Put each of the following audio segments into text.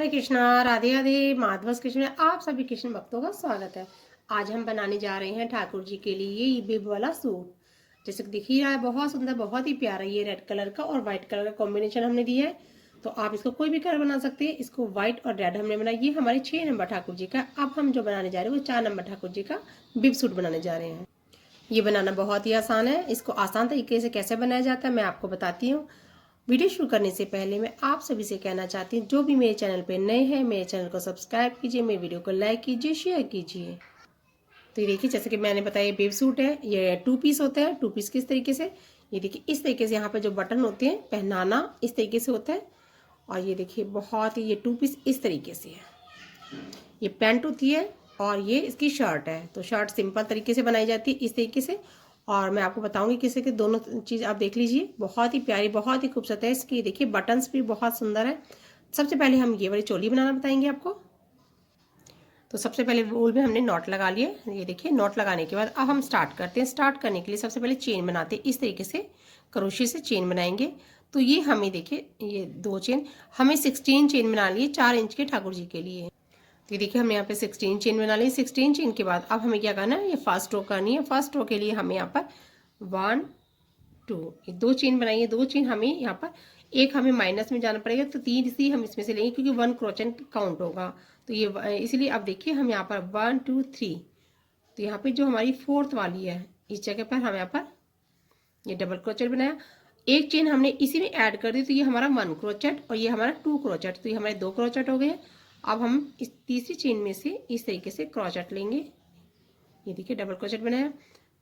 हरे कृष्णा, राधे राधे। माधवस कृष्ण में आप सभी कृष्ण भक्तों का स्वागत है। आज हम बनाने जा रहे हैं ठाकुर जी के लिए ये बिब वाला सूट। जैसे कि दिख ही रहा है, बहुत सुंदर, बहुत ही प्यारा। ये रेड कलर का और व्हाइट कलर का कॉम्बिनेशन हमने दिया है, तो आप इसको कोई भी कलर बना सकते हैं। इसको व्हाइट और रेड हमने बनाया। ये हमारे 6 नंबर ठाकुर जी का। अब हम जो बनाने जा रहे हैं वो 4 नंबर ठाकुर जी का बिब सूट बनाने जा रहे हैं। ये बनाना बहुत ही आसान है। इसको आसान तरीके से कैसे बनाया जाता है मैं आपको बताती हूँ। वीडियो शुरू करने से पहले मैं आप सभी से कहना चाहती हूँ, जो भी मेरे चैनल पे नए हैं मेरे चैनल को सब्सक्राइब कीजिए, मेरे वीडियो को लाइक कीजिए, शेयर कीजिए। तो ये देखिए, जैसे कि मैंने बताया, ये बेब सूट है। ये 2 पीस होता है। 2 पीस किस तरीके से, ये देखिए इस तरीके से यहाँ पे जो बटन होते हैं पहनाना इस तरीके से होता है। और ये देखिए बहुत ही, ये 2 पीस इस तरीके से है। ये पैंट होती है और ये इसकी शर्ट है। तो शर्ट सिंपल तरीके से बनाई जाती है इस तरीके से। और मैं आपको बताऊंगी किसी के दोनों चीज़ आप देख लीजिए, बहुत ही प्यारी, बहुत ही खूबसूरत है। इसकी देखिए बटन्स भी बहुत सुंदर है। सबसे पहले हम ये वाली चोली बनाना बताएंगे आपको। तो सबसे पहले वूल में हमने नॉट लगा लिए। ये देखिए नॉट लगाने के बाद अब हम स्टार्ट करते हैं। स्टार्ट करने के लिए सबसे पहले चेन बनाते हैं। इस तरीके से क्रोशे से चेन बनाएंगे। तो ये हमें देखिए, ये 2 चेन, हमें 16 चेन बना लिए 4 इंच के ठाकुर जी के लिए। तो ये देखिए हमने यहाँ पे 16 चेन बना ली। 16 चेन के बाद अब हमें क्या करना है, ये फर्स्ट रो करनी है। फर्स्ट रो के लिए हमें यहाँ पर 1 2, ये 2 चेन बनाइए। 2 चेन हमें यहाँ पर, एक हमें माइनस में जाना पड़ेगा, तो 3 सी हम इसमें से लेंगे क्योंकि 1 क्रोचेट काउंट होगा। तो ये इसलिए अब देखिए हम यहाँ पर 1 2 3, तो यहाँ पे जो हमारी 4th वाली है इस जगह पर हम यहाँ पर ये डबल क्रोचेट बनाया। एक चेन हमने इसी में ऐड कर दी, तो ये हमारा 1 क्रोचेट और ये हमारा 2 क्रोचेट, तो ये हमारे 2 क्रोचेट हो गए। अब हम इस तीसरी चेन में से इस तरीके से क्रोचेट लेंगे। ये देखिए डबल क्रोचेट बनाया।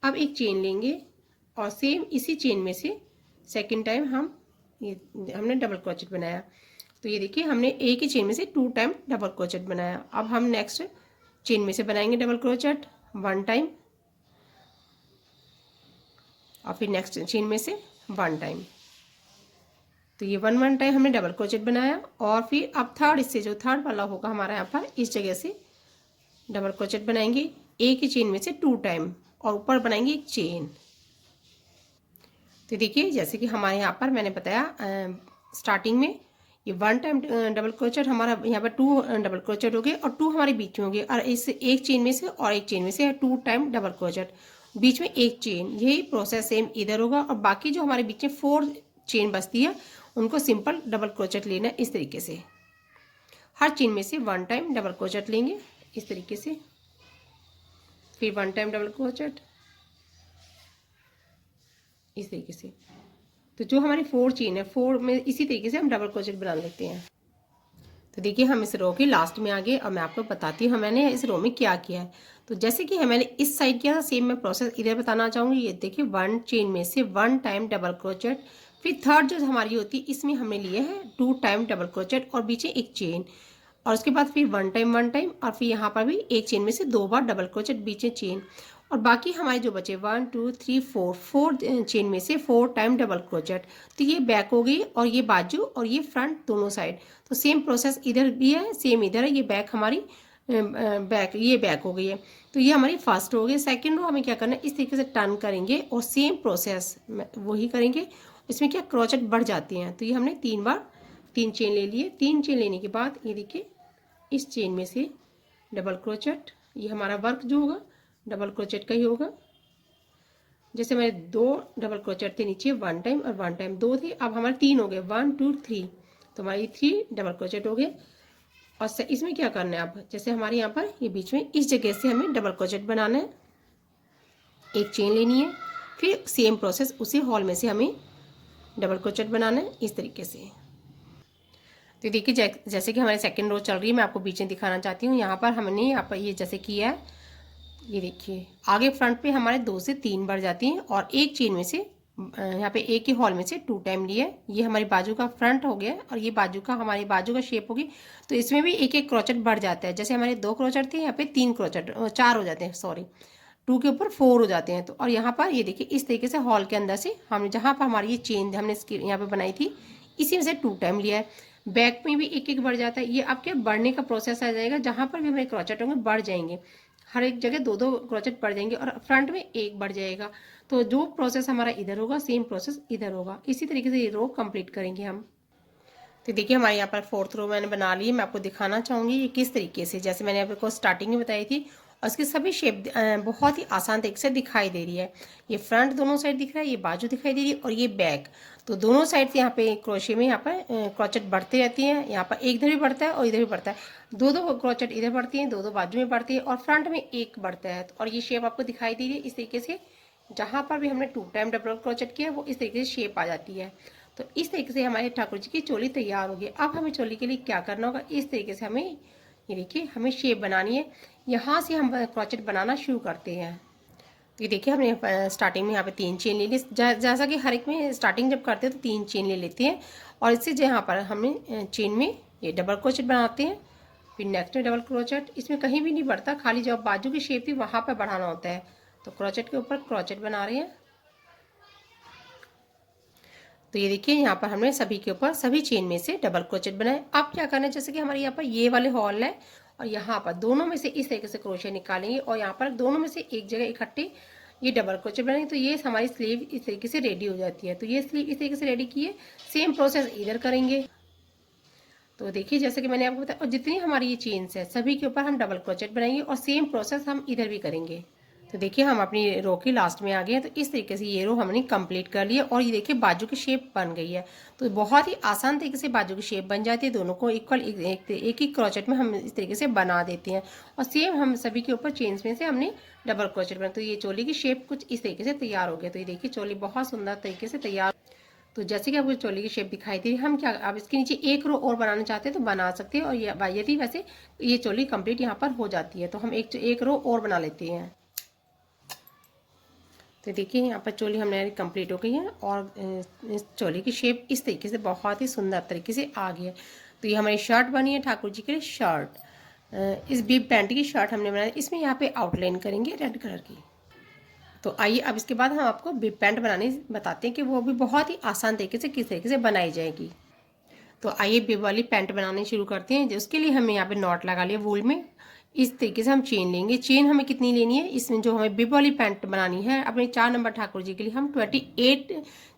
अब एक चेन लेंगे और सेम इसी चेन में से सेकंड टाइम हमने डबल क्रोचेट बनाया। तो ये देखिए हमने एक ही चेन में से 2 टाइम डबल क्रोचेट बनाया। अब हम नेक्स्ट चेन में से बनाएंगे डबल क्रोचेट 1 टाइम और फिर नेक्स्ट चेन में से 1 टाइम। तो ये 1 टाइम हमने डबल क्रोचेट बनाया। और फिर अब थर्ड, इससे जो थर्ड वाला होगा हमारा यहाँ पर इस जगह से डबल क्रोचेट बनाएंगे एक ही चेन में से 2 टाइम और ऊपर बनाएंगे एक चेन। तो देखिए जैसे कि हमारे यहाँ पर मैंने बताया स्टार्टिंग में ये 1 टाइम डबल क्रोचेट, हमारा यहाँ पर 2 डबल क्रोचेट हो गए और 2 हमारे बीच में हो गए। और इस एक चेन में से और एक चेन में से 2 टाइम डबल क्रोचेट, बीच में एक चेन। यही प्रोसेस सेम इधर होगा। और बाकी जो हमारे बीच में 4 चेन बचती है उनको सिंपल डबल क्रोचेट लेना है इस तरीके से। हर चेन में से 1 टाइम डबल क्रोचेट लेंगे इस तरीके से, फिर 1 टाइम डबल क्रोचेट इस तरीके से। तो जो हमारी 4 चेन है 4 में इसी तरीके से हम डबल क्रोचेट बना लेते हैं। तो देखिए हम इस रो के लास्ट में आ गए और मैं आपको बताती हूँ मैंने इस रो में क्या किया है। तो जैसे कि मैंने इस साइड किया था सेम मैं प्रोसेस इधर बताना चाहूँगी। ये देखिए 1 चेन में से 1 टाइम डबल क्रोचेट, फिर थर्ड जो हमारी होती है इसमें हमने लिए हैं 2 टाइम डबल क्रोचेट और बीच में एक चेन। और उसके बाद फिर 1 टाइम और फिर यहाँ पर भी एक चेन में से 2 बार डबल क्रोचेट, बीच में चेन। और बाकी हमारे जो बचे 1 2 3 4 चेन में से 4 टाइम डबल क्रोचेट। तो ये बैक हो गई और ये बाजू और ये फ्रंट दोनों साइड। तो सेम प्रोसेस इधर भी है, सेम इधर है। ये बैक हमारी बैक, ये बैक हो गई है। तो ये हमारी फर्स्ट हो गई। सेकेंड रो हमें क्या करना है, इस तरीके से टर्न करेंगे और सेम प्रोसेस वही करेंगे। इसमें क्या क्रोचेट बढ़ जाती हैं। तो ये हमने 3 बार 3 चेन ले लिए। 3 चेन लेने के बाद ये देखिए इस चेन में से डबल क्रोचेट, ये हमारा वर्क जो होगा डबल क्रोचेट का ही होगा। जैसे मेरे 2 डबल क्रोचेट थे नीचे 1 टाइम और 1 टाइम 2 थे, अब हमारे 3 हो गए 1 2 3। तो हमारी 3 डबल क्रोचेट हो गए। और इसमें क्या करना है, अब जैसे हमारे यहाँ पर ये बीच में इस जगह से हमें डबल क्रोचेट बनाना है, एक चेन लेनी है, फिर सेम प्रोसेस उसी हॉल में से हमें डबल क्रोचेट बनाना है इस तरीके से। तो देखिए जैसे कि हमारी सेकंड रो चल रही है, मैं आपको बीच में दिखाना चाहती हूँ। यहाँ पर हमने यहाँ पर ये जैसे किया है, ये देखिए आगे फ्रंट पे हमारे 2 से 3 बढ़ जाती हैं और एक चेन में से यहाँ पे एक ही हॉल में से 2 टाइम लिए। ये हमारी बाजू का फ्रंट हो गया और ये बाजू का, हमारी बाजू का शेप होगी। तो इसमें भी एक एक क्रोचेट बढ़ जाता है। जैसे हमारे 2 क्रोचेट थे, यहाँ पे 3 क्रोचेट 4 हो जाते हैं, सॉरी 2 के ऊपर 4 हो जाते हैं। तो और यहाँ पर ये देखिए इस तरीके से हॉल के अंदर से हमने, जहाँ पर हमारी ये चेन हमने यहाँ पे बनाई थी, इसी में से 2 टाइम लिया है। बैक में भी एक एक बढ़ जाता है। ये आपके बढ़ने का प्रोसेस आ जाएगा, जहाँ पर भी हमारे क्रोचेट होंगे बढ़ जाएंगे। हर एक जगह 2 क्रोचेट बढ़ जाएंगे और फ्रंट में एक बढ़ जाएगा। तो जो प्रोसेस हमारा इधर होगा सेम प्रोसेस इधर होगा। इसी तरीके से ये रो कंप्लीट करेंगे हम। तो देखिए हमारे यहाँ पर 4th रो मैंने बना ली है। मैं आपको दिखाना चाहूँगी ये किस तरीके से, जैसे मैंने आपको स्टार्टिंग में बताई थी, और इसकी सभी शेप बहुत ही आसान तरीके से दिखाई दे रही है। ये फ्रंट दोनों साइड दिख रहा है, ये बाजू दिखाई दे रही है और ये बैक। तो दोनों साइड से यहाँ पे क्रोशे में यहाँ पर क्रोचेट बढ़ती रहती हैं। यहाँ पर एक इधर भी बढ़ता है और इधर भी बढ़ता है, दो क्रोचेट इधर बढ़ती हैं, दो बाजू में बढ़ती है और फ्रंट में एक बढ़ता है। और ये शेप आपको दिखाई दे रही है इस तरीके से। जहाँ पर भी हमने 2 टाइम डबल क्रोचेट किया वो इस तरीके से शेप आ जाती है। तो इस तरीके से हमारे ठाकुर जी की चोली तैयार होगी। अब हमें चोली के लिए क्या करना होगा, इस तरीके से हमें ये देखिए हमें शेप बनानी है। यहाँ से हम क्रोचेट बनाना शुरू करते हैं। तो ये देखिए हमने स्टार्टिंग में यहाँ पे 3 चेन ले ली, जैसा कि हर एक में स्टार्टिंग जब करते हैं तो 3 चेन ले लेते हैं। और इससे यहाँ पर हमें चेन में ये डबल क्रोचेट बनाते हैं, फिर नेक्स्ट में डबल क्रोचेट। इसमें कहीं भी नहीं बढ़ता, खाली जो बाजू की शेप थी वहाँ पर बढ़ाना होता है। तो क्रोचेट के ऊपर क्रोचेट बना रहे हैं। तो ये देखिए यहाँ पर हमने सभी के ऊपर सभी चेन में से डबल क्रोचेट बनाए। अब क्या करना है, जैसे कि हमारे यहाँ पर ये वाले हॉल है और यहाँ पर दोनों में से इस तरीके से क्रोशे निकालेंगे और यहाँ पर दोनों में से एक जगह इकट्ठे ये डबल क्रोचेट बनाएंगे। तो ये हमारी स्लीव इस तरीके से रेडी हो जाती है। तो ये स्लीव इस तरीके से रेडी की है। सेम प्रोसेस इधर करेंगे। तो देखिए जैसे कि मैंने आपको बताया, और जितनी हमारी ये चेन्स है सभी के ऊपर हम डबल क्रोचेट बनाएंगे और सेम प्रोसेस हम इधर भी करेंगे। तो देखिए हम अपनी रो की लास्ट में आ गए हैं। तो इस तरीके से ये रो हमने कंप्लीट कर लिया और ये देखिए बाजू की शेप बन गई है। तो बहुत ही आसान तरीके से बाजू की शेप बन जाती है। दोनों को इक्वल एक ही क्रोचेट में हम इस तरीके से बना देते हैं और सेम हम सभी के ऊपर चेन्स में से हमने डबल क्रोचेट बना। तो ये चोली की शेप कुछ इस तरीके से तैयार हो गया। तो ये देखिए चोली बहुत सुंदर तरीके से तैयार। तो जैसे कि आपको चोली की शेप दिखाई दे रही है, हम क्या अब इसके नीचे एक रो और बनाना चाहते हैं तो बना सकते हैं। और यदि वैसे ये चोली कंप्लीट यहाँ पर हो जाती है तो हम एक रो और बना लेते हैं। तो देखिए यहाँ पर चोली हमारी कंप्लीट हो गई है और इस चोली की शेप इस तरीके से बहुत ही सुंदर तरीके से आ गई है। तो ये हमारी शर्ट बनी है ठाकुर जी के लिए शर्ट। इस बीब पैंट की शर्ट हमने बनाई, इसमें यहाँ पे आउटलाइन करेंगे रेड कलर की। तो आइए अब इसके बाद हम आपको बीब पैंट बनाने बताते हैं कि वो भी बहुत ही आसान तरीके से किस तरीके से बनाई जाएगी। तो आइए बीब वाली पैंट बनाने शुरू करते हैं। उसके लिए हमने यहाँ पे नॉट लगा लिया वूल में। इस तरीके से हम चेन लेंगे। चेन हमें कितनी लेनी है, इसमें जो हमें बिब वाली पैंट बनानी है अपने 4 नंबर ठाकुर जी के लिए हम 28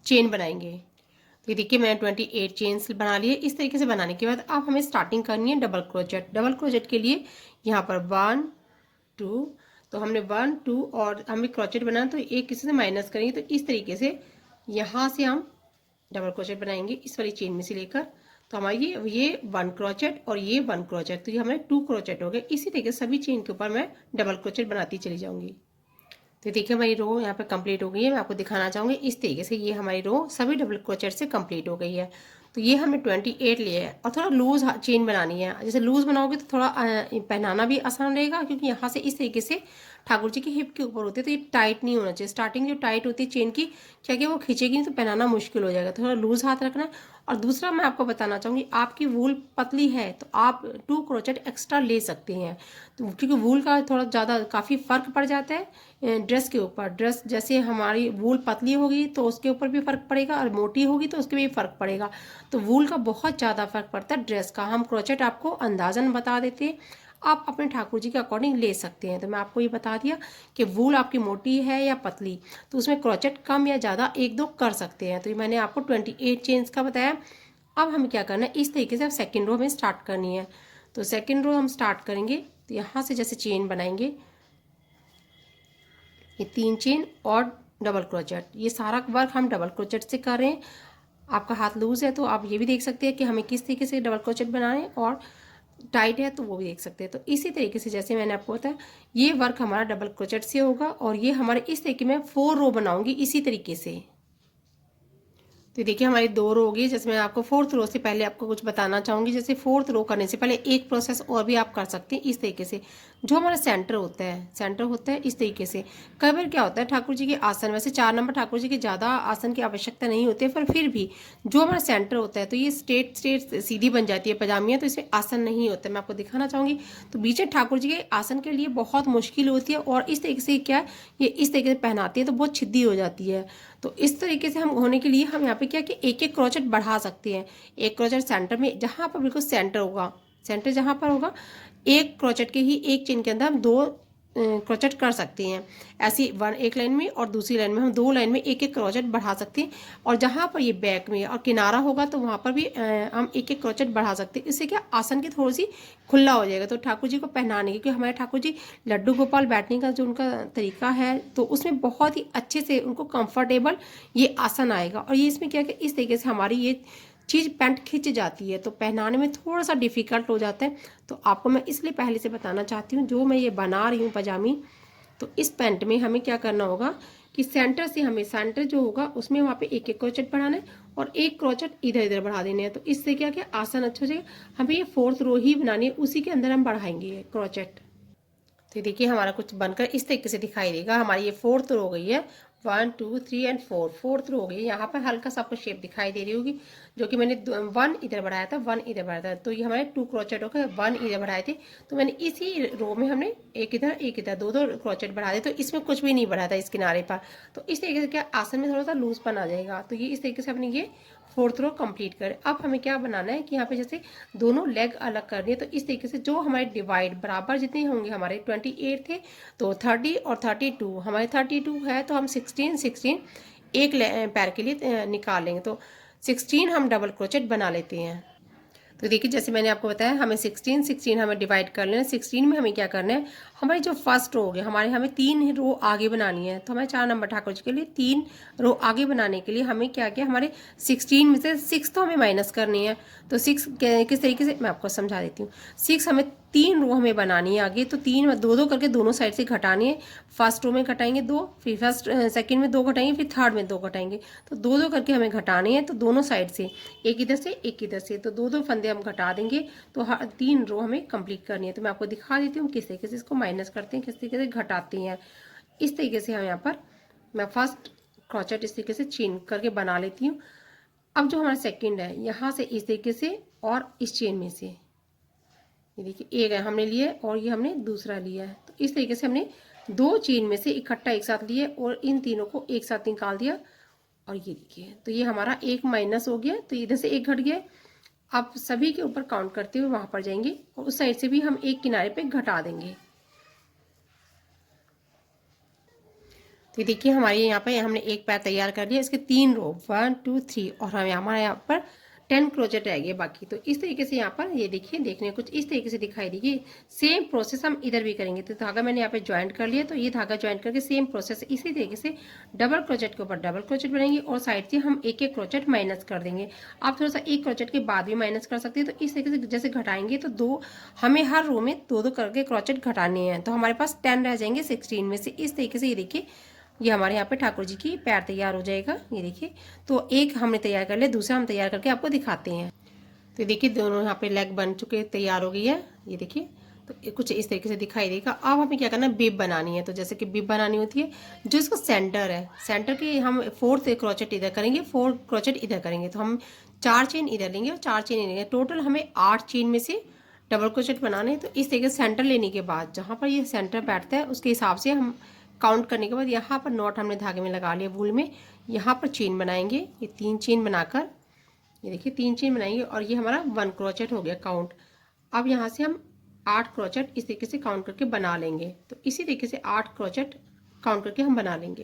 चेन बनाएंगे। तो ये देखिए मैंने 28 चेन्स बना लिए। इस तरीके से बनाने के बाद अब हमें स्टार्टिंग करनी है डबल क्रोचेट। डबल क्रोचेट के लिए यहाँ पर 1 2, तो हमने 1 2 और हमें क्रोचेट बनाना तो एक किसी से माइनस करेंगे। तो इस तरीके से यहाँ से हम डबल क्रोचेट बनाएंगे इस वाली चेन में से लेकर। तो हमारी ये 1 क्रोचेट और ये 1 क्रोचेट, तो ये हमारे 2 क्रोचेट हो गए। इसी तरीके से सभी चेन के ऊपर मैं डबल क्रोचेट बनाती चली जाऊंगी। तो देखिए हमारी रो यहाँ पे कंप्लीट हो गई है। मैं आपको दिखाना चाहूँगी इस तरीके से ये हमारी रो सभी डबल क्रोचेट से कंप्लीट हो गई है। तो ये हमें 28 लिए है और थोड़ा लूज चेन बनानी है। जैसे लूज बनाओगे तो थोड़ा पहनाना भी आसान रहेगा, क्योंकि यहाँ से इस तरीके से ठाकुर जी की हिप के ऊपर होते हैं तो ये टाइट नहीं होना चाहिए। स्टार्टिंग जो टाइट होती है चेन की, क्या कि वो खींचेगी नहीं तो पहनाना मुश्किल हो जाएगा। थोड़ा लूज हाथ रखना है। और दूसरा मैं आपको बताना चाहूँगी, आपकी वूल पतली है तो आप 2 क्रोचेट एक्स्ट्रा ले सकते हैं। तो क्योंकि वूल का थोड़ा ज़्यादा काफ़ी फ़र्क पड़ जाता है ड्रेस के ऊपर। ड्रेस जैसे हमारी वूल पतली होगी तो उसके ऊपर भी फ़र्क पड़ेगा और मोटी होगी तो उसके भी फ़र्क पड़ेगा। तो वूल का बहुत ज़्यादा फ़र्क पड़ता है ड्रेस का। हम क्रोचेट आपको अंदाज़न बता देते हैं, आप अपने ठाकुर जी के अकॉर्डिंग ले सकते हैं। तो मैं आपको ये बता दिया कि वूल आपकी मोटी है या पतली, तो उसमें क्रोचेट कम या ज़्यादा 1-2 कर सकते हैं। तो ये मैंने आपको 28 चेन्स का बताया। अब हमें क्या करना है, इस तरीके से सेकेंड रो हमें स्टार्ट करनी है। तो सेकेंड रो हम स्टार्ट करेंगे तो यहाँ से जैसे चेन बनाएंगे, ये 3 चेन और डबल क्रोचेट, ये सारा वर्क हम डबल क्रोचेट से कर रहे हैं। आपका हाथ लूज है तो आप ये भी देख सकते हैं कि हमें किस तरीके से डबल क्रोचेट बनाना है, और टाइट है तो वो भी देख सकते हैं। तो इसी तरीके से जैसे मैंने आपको बताया ये वर्क हमारा डबल क्रोचेट से होगा और ये हमारे इस तरीके में 4 रो बनाऊंगी इसी तरीके से। तो देखिए हमारी 2 रो होगी। जैसे मैं आपको 4th रो से पहले आपको कुछ बताना चाहूँगी। जैसे 4th रो करने से पहले एक प्रोसेस और भी आप कर सकते हैं इस तरीके से। जो हमारा सेंटर होता है इस तरीके से। कई बार क्या होता है ठाकुर जी के आसन, वैसे 4 नंबर ठाकुर जी के ज़्यादा आसन की आवश्यकता नहीं होती है, पर फिर भी जो हमारा सेंटर होता है तो ये स्ट्रेट सीधी बन जाती है पजामियाँ, तो इसमें आसन नहीं होता है। मैं आपको दिखाना चाहूँगी। तो बीच में ठाकुर जी के आसन के लिए बहुत मुश्किल होती है और इस तरीके से क्या है, ये इस तरीके से पहनाती है तो बहुत छिद्दी हो जाती है। तो इस तरीके से हम होने के लिए हम यहाँ पे क्या कि एक एक क्रोचेट बढ़ा सकते हैं। एक क्रोचेट सेंटर में, जहाँ पर बिल्कुल सेंटर होगा, सेंटर जहाँ पर होगा, एक क्रोचेट के ही एक चेन के अंदर हम 2 क्रोचेट कर सकते हैं। ऐसी एक लाइन में और दूसरी लाइन में हम 2 लाइन में एक एक क्रोचेट बढ़ा सकते हैं। और जहाँ पर ये बैक में और किनारा होगा तो वहाँ पर भी हम एक एक क्रोचेट बढ़ा सकते हैं। इससे क्या आसन की थोड़ी सी खुला हो जाएगा। तो ठाकुर जी को पहनाने क्योंकि हमारे ठाकुर जी लड्डू गोपाल बैठने का जो उनका तरीका है तो उसमें बहुत ही अच्छे से उनको कंफर्टेबल ये आसन आएगा। और ये इसमें क्या कि इस तरीके से हमारी ये चीज़ पैंट खिंच जाती है तो पहनाने में थोड़ा सा डिफ़िकल्ट हो जाता है। तो आपको मैं इसलिए पहले से बताना चाहती हूँ, जो मैं ये बना रही हूँ पजामी, तो इस पैंट में हमें क्या करना होगा कि सेंटर से हमें सेंटर जो होगा उसमें वहाँ पे एक एक क्रोचेट बढ़ाना है और एक क्रोचेट इधर इधर बढ़ा देने हैं। तो इससे क्या क्या आसान अच्छा हो जाएगा। हमें ये 4th रो ही बनानी है, उसी के अंदर हम बढ़ाएंगे ये क्रोचेट। तो देखिए हमारा कुछ बनकर इस तरीके से दिखाई देगा। हमारी ये 4th रो हो गई है, 1 2 3 एंड 4, 4th रो हो गई। यहाँ पर हल्का सा आपको शेप दिखाई दे रही होगी, जो कि मैंने 1 इधर बढ़ाया था, 1 इधर बढ़ाया था। तो ये हमारे 2 क्रोचेट हो गए, 1 इधर बढ़ाए थे। तो मैंने इसी रो में हमने एक इधर 2 क्रोचेट बढ़ा दिए। तो इसमें कुछ भी नहीं बढ़ाया था इस किनारे पर। तो इस तरीके से क्या आसन में थोड़ा सा लूज पन आ जाएगा। तो ये इस तरीके से अपने ये 4th रो कंप्लीट करें। अब हमें क्या बनाना है कि यहाँ पे जैसे दोनों लेग अलग करनी है। तो इस तरीके से जो हमारे डिवाइड बराबर जितने होंगे, हमारे 28 थे तो 30 और 32, हमारे 32 है तो हम 16 एक पैर के लिए निकाल लेंगे। तो 16 हम डबल क्रोचेट बना लेते हैं। तो देखिए जैसे मैंने आपको बताया हमें 16 हमें डिवाइड कर लेना है। 16 में हमें क्या करना है, हमारी जो फर्स्ट रो होगी हमें 3 रो आगे बनानी है। तो हमें 4 नंबर ठाकुर जी के लिए 3 रो आगे बनाने के लिए हमें क्या किया, हमारे 16 में से 6 तो हमें माइनस करनी है। तो 6 किस तरीके से मैं आपको समझा देती हूँ। 6 हमें 3 रो हमें बनानी है आगे। तो 3 2 करके दोनों साइड से घटानी है। फर्स्ट रो में घटाएंगे 2, फिर सेकंड में 2 घटाएंगे, फिर थर्ड में 2 घटाएंगे। तो 2 करके हमें घटाने हैं। तो दोनों साइड से एक इधर से एक इधर से, तो 2 फंदे हम घटा देंगे। तो 3 रो हमें कंप्लीट करनी है। तो मैं आपको दिखा देती हूँ किस तरीके से इसको माइनस करते हैं, किस तरीके से घटाते हैं। इस तरीके से हम यहाँ पर मैं फर्स्ट क्रोचेट इस तरीके से चेन करके बना लेती हूँ। अब जो हमारा सेकंड है, यहाँ से इस तरीके से और इस चेन में से, ये देखिए एक है हमने लिया और ये हमने दूसरा लिया है। तो इस तरीके से हमने 2 चेन में से इकट्ठा एक साथ लिए और इन तीनों को एक साथ निकाल दिया। और ये देखिए तो ये हमारा एक माइनस हो गया, तो इधर से एक घट गया। अब सभी के ऊपर काउंट करते हुए वहां पर जाएंगे और उस साइड से भी हम एक किनारे पे घटा देंगे। तो देखिए हमारे यहाँ पे हमने एक पैर तैयार कर लिया, इसके 3 रो 1 2 3 और हमें हमारे यहाँ पर 10 क्रोचेट रह गए बाकी। तो इस तरीके से यहाँ पर ये देखिए देखने कुछ इस तरीके से दिखाई देगी। सेम प्रोसेस हम इधर भी करेंगे। तो धागा मैंने यहाँ पे ज्वाइंट कर लिया, तो ये धागा ज्वाइंट करके सेम प्रोसेस इसी तरीके से डबल क्रोचेट के ऊपर डबल क्रोचेट बनाएंगे और साइड से हम एक एक क्रोचेट माइनस कर देंगे। आप थोड़ा सा एक क्रोचेट के बाद भी माइनस कर सकते हैं। तो इस तरीके से जैसे घटाएंगे तो 2 हमें हर रो में 2 करके क्रोचेट घटाने हैं। तो हमारे पास 10 रह जाएंगे 16 में से। इस तरीके से ये देखिए ये हमारे यहाँ पे ठाकुर जी की पैर तैयार हो जाएगा। ये देखिए तो एक हमने तैयार कर लिया, दूसरा हम तैयार करके आपको दिखाते हैं। तो देखिए दोनों यहाँ पे लेग बन चुके तैयार हो गई है। ये देखिए तो कुछ इस तरीके से दिखाई देगा। अब हमें क्या करना है, बिब बनानी है। तो जैसे कि बिब बनानी होती है, जो इसका सेंटर है, सेंटर के हम 4th क्रोचेट इधर करेंगे, 4 क्रोचेट इधर करेंगे। तो हम 4 चेन इधर लेंगे और 4 चेन लेंगे। टोटल हमें 8 चेन में से डबल क्रोचेट बनाने हैं। तो इस तरीके से सेंटर लेने के बाद जहाँ पर ये सेंटर बैठता है उसके हिसाब से हम काउंट करने के बाद यहाँ पर नॉट हमने धागे में लगा लिया वूल में। यहाँ पर चेन बनाएंगे, ये 3 चेन बनाकर ये देखिए 3 चेन बनाएंगे और ये हमारा 1 क्रोचेट हो गया काउंट। अब यहाँ से हम 8 क्रोचेट इस तरीके से काउंट करके बना लेंगे। तो इसी तरीके से 8 क्रोचेट काउंट करके हम बना लेंगे।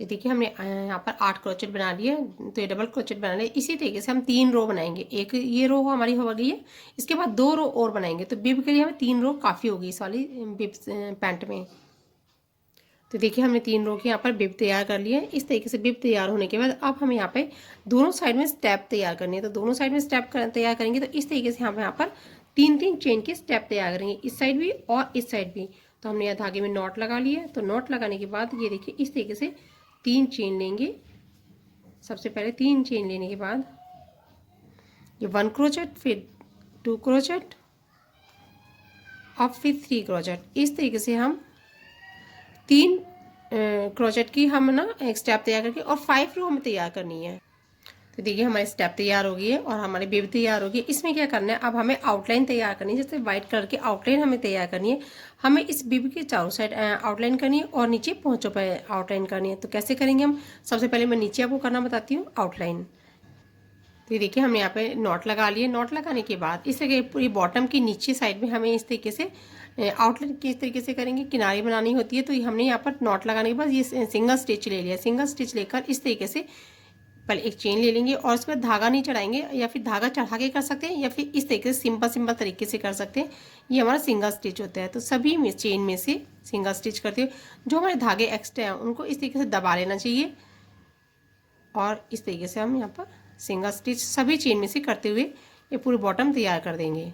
तो देखिए हमने यहाँ पर 8 क्रोचेट बना लिए, तो ये डबल क्रोचेट बना लिए। इसी तरीके से हम 3 रो बनाएंगे। एक ये रो हमारी हो गई है, इसके बाद 2 रो और बनाएंगे। तो बिब के लिए हमें 3 रो काफ़ी होगी इस वाली बिब पैंट में। तो देखिए हमने 3 रो के यहाँ पर बिब तैयार कर लिए। इस तरीके से बिब तैयार होने के बाद अब हम यहाँ पे दोनों साइड में स्टेप तैयार करनी है। तो दोनों साइड में स्टेप तैयार करेंगे। तो इस तरीके से हम यहाँ पर 3 चेन के स्टेप तैयार करेंगे, इस साइड भी और इस साइड भी। तो हमने यहाँ धागे में नॉट लगा लिया। तो नॉट लगाने के बाद ये देखिए इस तरीके से 3 चेन लेंगे। सबसे पहले 3 चेन लेने के बाद ये 1 क्रोचेट, फिर 2 क्रोचेट और फिर 3 क्रोचेट। इस तरीके से हम 3 क्रोचेट की हम ना एक स्टेप तैयार करके और 5 रो हमें तैयार करनी है। तो देखिए हमारी स्टेप तैयार हो गई है और हमारी बिब तैयार हो गई है। इसमें क्या करना है, अब हमें आउटलाइन तैयार करनी है। जैसे व्हाइट कलर की आउटलाइन हमें तैयार करनी है। हमें इस बिब के चारों साइड आउटलाइन करनी है और नीचे पोंचों पर आउटलाइन करनी है। तो कैसे करेंगे हम, सबसे पहले मैं नीचे आपको करना बताती हूँ आउटलाइन। तो ये देखिए हमने यहाँ पे नॉट लगा लिए। नॉट लगाने के बाद इस तरह पूरी बॉटम की नीचे साइड में हमें इस तरीके से आउटलाइन किस तरीके से करेंगे, किनारी बनानी होती है। तो हमने यहाँ पर नॉट लगाने के बाद ये सिंगल स्टिच ले लिया। सिंगल स्टिच लेकर इस तरीके से पहले एक चेन ले लेंगे और उसके बाद धागा नहीं चढ़ाएंगे, या फिर धागा चढ़ा के कर सकते हैं, या फिर इस तरीके से सिंपल तरीके से कर सकते हैं। ये हमारा सिंगल स्टिच होता है। तो सभी में चेन में से सिंगल स्टिच करते हुए जो हमारे धागे एक्स्ट्रा हैं उनको इस तरीके से दबा लेना चाहिए, और इस तरीके से हम यहाँ पर सिंगल स्टिच सभी चेन में से करते हुए ये पूरी बॉटम तैयार कर देंगे।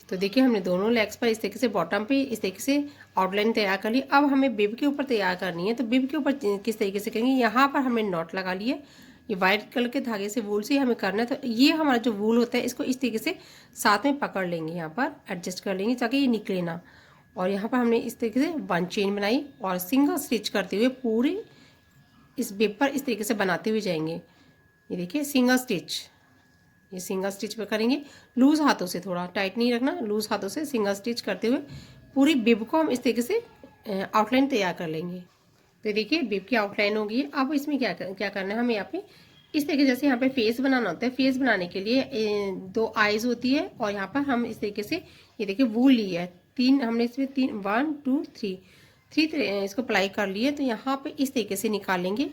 तो देखिए हमने दोनों लेग्स पर इस तरीके से बॉटम पे इस तरीके से आउटलाइन तैयार कर ली। अब हमें बिब के ऊपर तैयार करनी है। तो बिब के ऊपर किस तरीके से करेंगे, यहाँ पर हमने नॉट लगा लिया। ये वाइट कलर के धागे से वूल से हमें करना है। तो ये हमारा जो वूल होता है इसको इस तरीके से साथ में पकड़ लेंगे, यहाँ पर एडजस्ट कर लेंगे ताकि ये निकले ना। और यहाँ पर हमने इस तरीके से 1 चेन बनाई और सिंगल स्टिच करते हुए पूरी इस बिब पर इस तरीके से बनाते हुए जाएंगे। ये देखिए सिंगल स्टिच, ये सिंगल स्टिच पे करेंगे लूज हाथों से, थोड़ा टाइट नहीं रखना, लूज हाथों से सिंगल स्टिच करते हुए पूरी बिब को हम इस तरीके से आउटलाइन तैयार कर लेंगे। तो देखिए बिब की आउटलाइन होगी। अब इसमें क्या करना है, हमें यहाँ पे इस तरीके जैसे यहाँ पे फेस बनाना होता है। फेस बनाने के लिए 2 आईज होती है, और यहाँ पर हम इस तरीके से ये देखिए वूल ली है 3, हमने इसमें 3 1 2 3 इसको अप्लाई कर लिए। तो यहाँ पे इस तरीके से निकालेंगे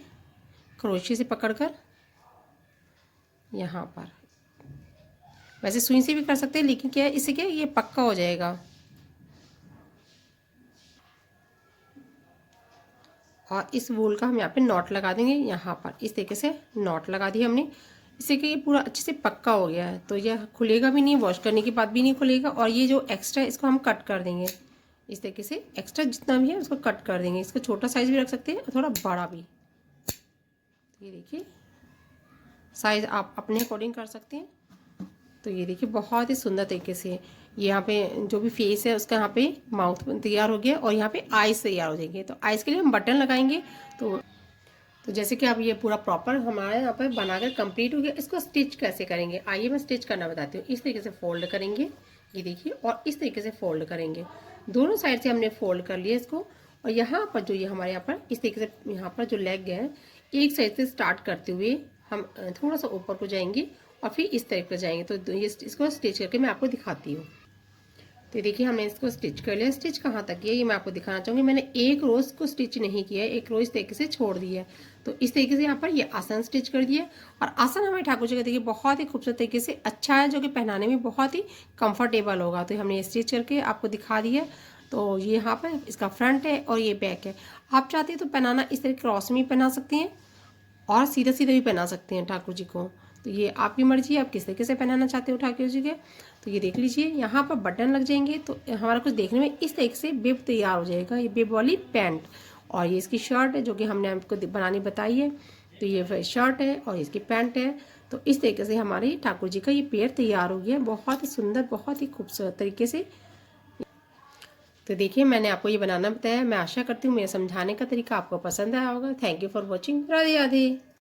क्रोशे से पकड़कर यहाँ पर। वैसे सुई से भी कर सकते हैं, लेकिन क्या है इससे क्या है ये पक्का हो जाएगा। और इस वूल का हम यहाँ पे नॉट लगा देंगे, यहाँ पर इस तरीके से नॉट लगा दी हमने। इससे कि ये पूरा अच्छे से पक्का हो गया है। तो यह खुलेगा भी नहीं, वॉश करने के बाद भी नहीं खुलेगा। और ये जो एक्स्ट्रा है इसको हम कट कर देंगे इस तरीके से। एक्स्ट्रा जितना भी है उसको कट कर देंगे। इसको छोटा साइज भी रख सकते हैं और थोड़ा बड़ा भी। तो ये देखिए साइज आप अपने अकॉर्डिंग कर सकते हैं। तो ये देखिए बहुत ही सुंदर तरीके से ये यहाँ पे जो भी फेस है उसका यहाँ पे माउथ तैयार हो गया, और यहाँ पे आइज तैयार हो जाएंगे। तो आइज के लिए हम बटन लगाएंगे। तो जैसे कि अब ये पूरा प्रॉपर हमारे यहाँ पर बनाकर कंप्लीट हो गया। इसको स्टिच कैसे करेंगे आइए मैं स्टिच करना बताती हूँ। इस तरीके से फोल्ड करेंगे, ये देखिए, और इस तरीके से फोल्ड करेंगे। दोनों साइड से हमने फोल्ड कर लिया इसको। और यहाँ पर जो ये हमारे यहाँ पर इस तरीके से यहाँ पर जो लेग है एक साइड से स्टार्ट करते हुए हम थोड़ा सा ऊपर को जाएंगे और फिर इस तरफ पर जाएंगे। तो ये इसको स्टिच करके मैं आपको दिखाती हूँ। तो देखिए हमने इसको स्टिच कर लिया। स्टिच कहाँ तक किया ये मैं आपको दिखाना चाहूँगी। मैंने एक रोज को स्टिच नहीं किया है, एक रोज इस तरीके से छोड़ दिया है। तो इस तरीके से यहाँ पर ये आसन स्टिच कर दिया। और आसन हमारे ठाकुर जी का देखिए बहुत ही खूबसूरत तरीके से अच्छा है, जो कि पहनाने में बहुत ही कंफर्टेबल होगा। तो हमने स्टिच करके आपको दिखा दिया। तो ये यहाँ पर इसका फ्रंट है और ये बैक है। आप चाहते हैं तो पहनाना इस तरह क्रॉस में पहना सकती हैं और सीधा सीधा भी पहना सकते हैं ठाकुर जी को। तो ये आपकी मर्जी है, आप किस तरीके से पहनाना चाहते हो ठाकुर जी के। तो ये देख लीजिए यहाँ पर बटन लग जाएंगे। तो हमारा कुछ देखने में इस तरीके से बिब तैयार हो जाएगा। ये बिब वाली पैंट, और ये इसकी शर्ट है जो कि हमने आपको बनानी बताई है। तो ये शर्ट है और इसकी पैंट है। तो इस तरीके से हमारे ठाकुर जी का ये पेयर तैयार हो गया, बहुत ही सुंदर, बहुत ही खूबसूरत तरीके से। तो देखिए मैंने आपको ये बनाना बताया। मैं आशा करती हूँ मेरे समझाने का तरीका आपको पसंद आया होगा। Thank you for watching. Radhe Radhe.